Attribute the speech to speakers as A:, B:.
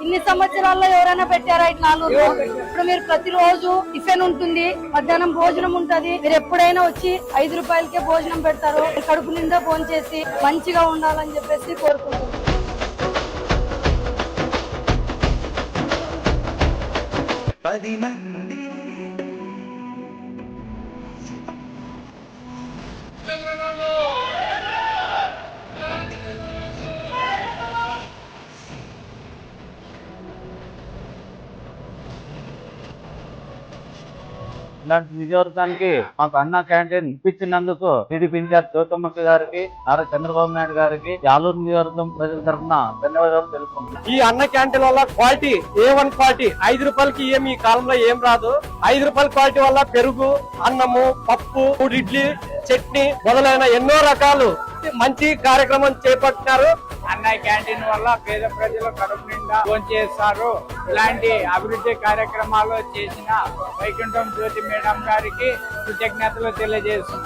A: ఇన్ని సంవత్సరాల్లో ఎవరైనా పెట్టారా ఇట్లా ఆలూరులో? ఇప్పుడు మీరు ప్రతిరోజు టిఫిన్ ఉంటుంది, మధ్యాహ్నం భోజనం ఉంటది. మీరు ఎప్పుడైనా వచ్చి 5 రూపాయలకే భోజనం పెడతారు. కడుపు నిండా భోంచేసి మంచిగా ఉండాలని చెప్పేసి కోరుకుంటున్నాను.
B: ఇలాంటి నియోజకవర్గానికి మాకు అన్న క్యాంటీన్ ఇప్పించినందుకు టీడీపీ ఇన్ఛార్జ్ గౌతమ్మక్క గారికి, నారా చంద్రబాబు నాయుడు గారికి, ఆలూరు నియోజకవర్గం ప్రజల తరఫున ధన్యవాదాలు తెలుపుకుంటున్నాం.
C: ఈ అన్న క్యాంటీన్ వల్ల క్వాలిటీ A1 క్వాలిటీ 5 రూపాయలకి ఏమి ఈ కాలంలో ఏం రాదు. 5 రూపాయల క్వాలిటీ వల్ల పెరుగు, అన్నము, పప్పు, ఇడ్లీ, చట్నీ మొదలైన ఎన్నో రకాలు మంచి కార్యక్రమం చేపట్టినారు.
D: అన్న క్యాంటీన్ వల్ల పేద ప్రజలు కడుపు నిండా భోంచేస్తారు. ఇలాంటి అభివృద్ధి కార్యక్రమాలు చేసిన వైకుంఠం జ్యోతి మేడం గారికి కృతజ్ఞతలు తెలియజేస్తున్నాం.